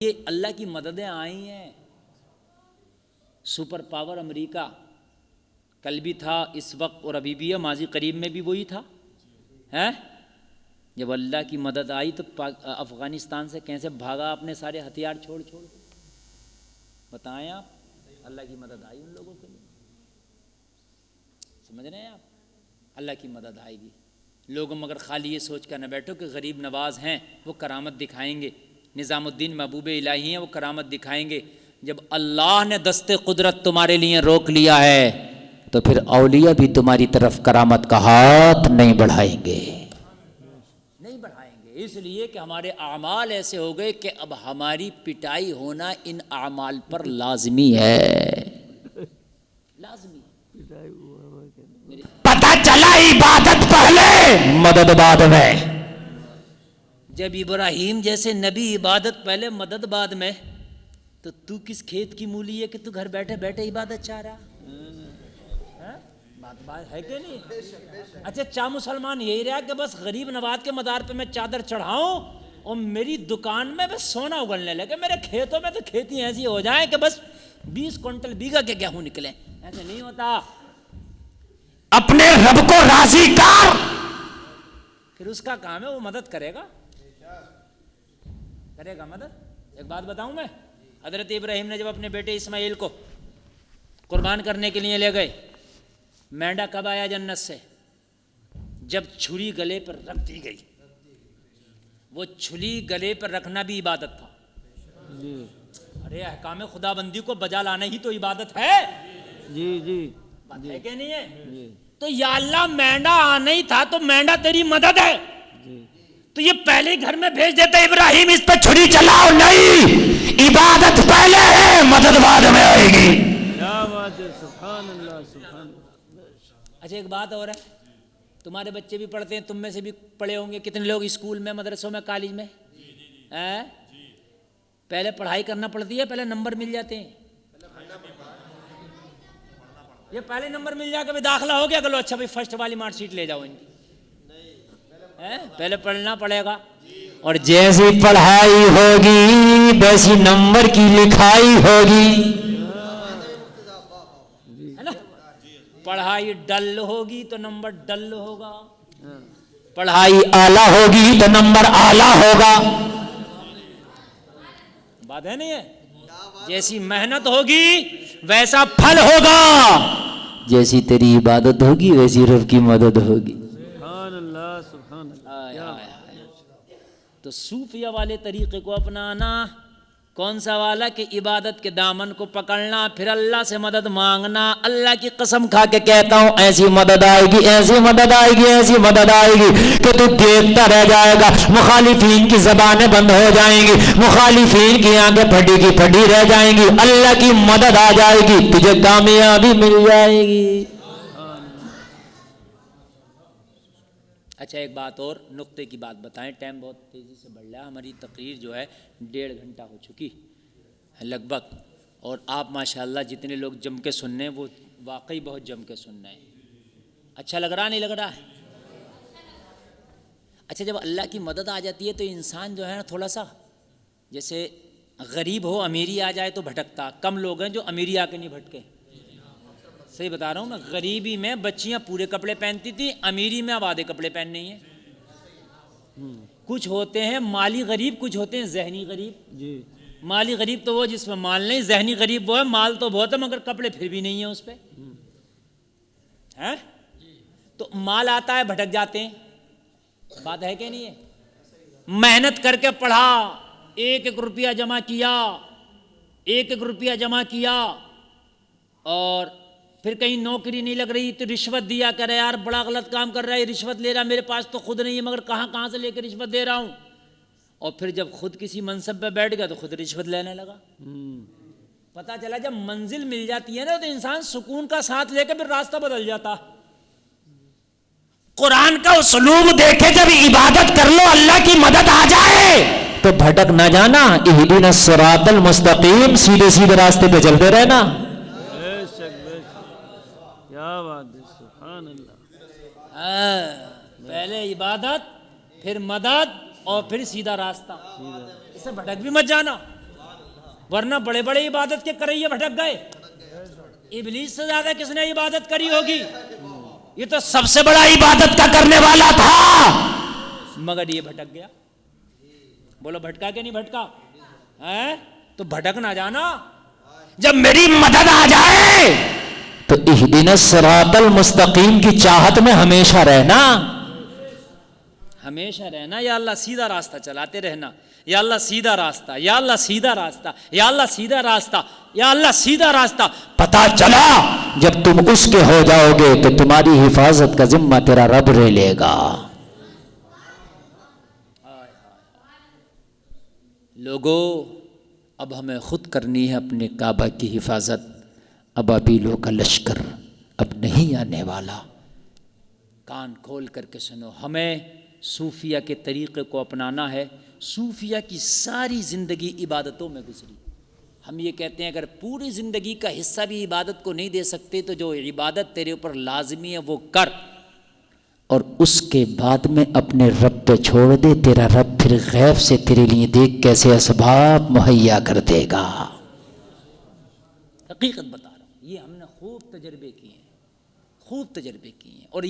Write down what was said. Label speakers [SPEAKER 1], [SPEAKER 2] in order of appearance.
[SPEAKER 1] یہ اللہ کی مددیں آئی ہیں. سپر پاور امریکہ کل بھی تھا، اس وقت اور ابھی بھی ہے، ماضی قریب میں بھی وہی تھا. جب اللہ کی مدد آئی تو افغانستان سے کیسے بھاگا اپنے سارے ہتھیار چھوڑ چھوڑ. بتائیں آپ، اللہ کی مدد آئی ان لوگوں کے لیے. سمجھ رہے ہیں آپ؟ اللہ کی مدد آئے گی. لوگوں مگر خالی یہ سوچ کر نہ بیٹھو کہ غریب نواز ہیں وہ کرامت دکھائیں گے، نظام الدین محبوب الہی ہیں وہ کرامت دکھائیں گے. جب اللہ نے دست قدرت تمہارے لیے روک لیا ہے تو پھر اولیاء بھی تمہاری طرف کرامت کا ہاتھ نہیں بڑھائیں گے، نہیں بڑھائیں گے. اس لیے کہ ہمارے اعمال ایسے ہو گئے کہ اب ہماری پٹائی ہونا ان اعمال پر لازمی ہے. لازمی. پتہ چلا عبادت پہلے مدد بعد میں. جب ابراہیم جیسے نبی عبادت پہلے مدد بعد میں، تو کس کھیت کی مولی ہے کہ تو گھر بیٹھے بیٹھے عبادت چاہ رہا؟ بات ہے کہ نہیں؟ اچھا چاہ مسلمان یہی رہا کہ بس غریب نواز کے مزار پہ میں چادر چڑھاؤں اور میری دکان میں بس سونا اگلنے لگے، میرے کھیتوں میں تو کھیتی ایسی ہو جائے کہ بس 20 کنٹل بیگھا کے گیہوں نکلے. ایسے نہیں ہوتا. اپنے رب کو راضی کر، پھر اس کا کام ہے وہ مدد کرے گا، کرے گا مدد. ایک بات بتاؤں میں، حضرت ابراہیم نے جب اپنے بیٹے اسماعیل کو قربان کرنے کے لیے لے گئے، مینڈا کب آیا جنت سے؟ جب چھری گلے پر رکھ دی گئی. وہ چھری گلے پر رکھنا بھی عبادت تھا. ارے احکام خدا بندی کو بجا لانا ہی تو عبادت ہے.
[SPEAKER 2] جی جی
[SPEAKER 1] بات ہے کہ نہیں ہے؟ تو یا اللہ مینڈا آنا ہی تھا تو مینڈا تیری مدد ہے، تو یہ پہلے گھر میں بھیج دیتا ابراہیم اس پہ چھری چلاؤ. نہیں، عبادت پہلے ہے مدد بعد میں آئے گی.
[SPEAKER 2] کیا بات ہے، سبحان اللہ سبحان اللہ.
[SPEAKER 1] اچھا ایک بات اور ہے، تمہارے بچے بھی پڑھتے ہیں، تم میں سے بھی پڑھے ہوں گے، کتنے لوگ اسکول میں، مدرسوں میں، کالج میں؟ پہلے پڑھائی کرنا پڑتی ہے، پہلے نمبر مل جاتے ہیں. یہ پہلے نمبر مل جا کے بھی داخلہ ہو گیا، چلو اچھا بھائی فرسٹ والی مارک شیٹ لے جاؤ ان کی. پہلے پڑھنا پڑے گا. اور جیسی پڑھائی ہوگی ویسی نمبر کی لکھائی ہوگی، ہے نا؟ پڑھائی ڈل ہوگی تو نمبر ڈل ہوگا، پڑھائی اعلیٰ ہوگی تو نمبر اعلیٰ ہوگا. بات ہے نہیں ہے؟ جیسی محنت ہوگی ویسا پھل ہوگا، جیسی تیری عبادت ہوگی ویسی رب کی مدد ہوگی.
[SPEAKER 2] سبحان اللہ سبحان اللہ.
[SPEAKER 1] تو صوفیہ والے طریقے کو اپنانا. کون سا والا؟ کہ عبادت کے دامن کو پکڑنا، پھر اللہ سے مدد مانگنا. اللہ کی قسم کھا کے کہتا ہوں ایسی مدد آئے گی، ایسی مدد آئے گی، ایسی مدد آئے گی کہ تو دیکھتا رہ جائے گا. مخالفین کی زبانیں بند ہو جائیں گی، مخالفین کی آنکھیں پھٹی کی پھٹی رہ جائیں گی. اللہ کی مدد آ جائے گی، تجھے کامیابی مل جائے گی. اچھا ایک بات اور، نقطے کی بات بتائیں، ٹائم بہت تیزی سے بڑھ رہا ہے. ہماری تقریر جو ہے 1.5 گھنٹہ ہو چکی ہے لگ بھگ، اور آپ ماشاءاللہ جتنے لوگ جم کے سن رہے ہیں وہ واقعی بہت جم کے سن رہے ہیں. اچھا لگ رہا نہیں لگ رہا ہے؟ اچھا جب اللہ کی مدد آ جاتی ہے تو انسان جو ہے نا تھوڑا سا، جیسے غریب ہو امیری آ جائے تو بھٹکتا، کم لوگ ہیں جو امیری آ کے نہیں بھٹکے. صحیح بتا رہا ہوں میں. غریبی میں بچیاں پورے کپڑے پہنتی تھی، امیری میں اب آدھے کپڑے پہن رہی ہیں. کچھ ہوتے ہیں مالی غریب، کچھ ہوتے ہیں ذہنی غریب.
[SPEAKER 2] جی
[SPEAKER 1] مالی غریب تو وہ جس میں مال نہیں، ذہنی غریب وہ ہے مال تو بہت ہے مگر کپڑے پھر بھی نہیں ہیں اس پہ. تو مال آتا ہے بھٹک جاتے ہیں. بات ہے کہ نہیں ہے؟ محنت کر کے پڑھا، 1-1 روپیہ جمع کیا، 1-1 روپیہ جمع کیا، اور پھر کہیں نوکری نہیں لگ رہی تو رشوت دیا کرے. یار بڑا غلط کام کر رہا ہے، رشوت لے رہا ہے، میرے پاس تو خود نہیں ہے مگر کہاں سے لے کے رشوت دے رہا ہوں. اور پھر جب خود کسی منصب پہ بیٹھ گیا تو خود رشوت لینے لگا. پتہ چلا جب منزل مل جاتی ہے نا تو انسان سکون کا ساتھ لے کے پھر راستہ بدل جاتا. قرآن کا اسلوب دیکھے، جب عبادت کر لو اللہ کی مدد آ جائے تو بھٹک نہ جانا. اہدنا الصراط المستقیم، سیدھے سیدھے راستے پہ چلتے رہنا.
[SPEAKER 2] کیا بات ہے، سبحان اللہ.
[SPEAKER 1] پہلے عبادت، پھر مدد، اور پھر سیدھا راستہ. اسے بھٹک بھی مت جانا. ورنہ بڑے بڑے عبادت کے کرے بھٹک گئے. ابلیس سے زیادہ کس نے عبادت کری ہوگی؟ یہ تو سب سے بڑا عبادت کا کرنے والا تھا مگر یہ بھٹک گیا. بولو بھٹکا کہ نہیں بھٹکا؟ تو بھٹک نہ جانا. جب میری مدد آ جائے تو اہدنا الصراط المستقیم کی چاہت میں ہمیشہ رہنا، ہمیشہ رہنا. یا اللہ سیدھا راستہ چلاتے رہنا. یا اللہ سیدھا راستہ، یا اللہ سیدھا راستہ، یا اللہ سیدھا راستہ، یا اللہ سیدھا راستہ. پتا چلا جب تم اس کے ہو جاؤ گے تو تمہاری حفاظت کا ذمہ تیرا رب لے لے گا. لوگو اب ہمیں خود کرنی ہے اپنے کعبہ کی حفاظت. ابابیلوں کا لشکر اب نہیں آنے والا. کان کھول کر کے سنو، ہمیں صوفیہ کے طریقے کو اپنانا ہے. صوفیہ کی ساری زندگی عبادتوں میں گزری. ہم یہ کہتے ہیں اگر پوری زندگی کا حصہ بھی عبادت کو نہیں دے سکتے تو جو عبادت تیرے اوپر لازمی ہے وہ کر، اور اس کے بعد میں اپنے رب پہ چھوڑ دے. تیرا رب پھر غیب سے تیرے لیے دیکھ کیسے اسباب مہیا کر دے گا. حقیقت بتا رہا ہوں، یہ ہم نے خوب تجربے کیے ہیں، خوب تجربے کیے ہیں. اور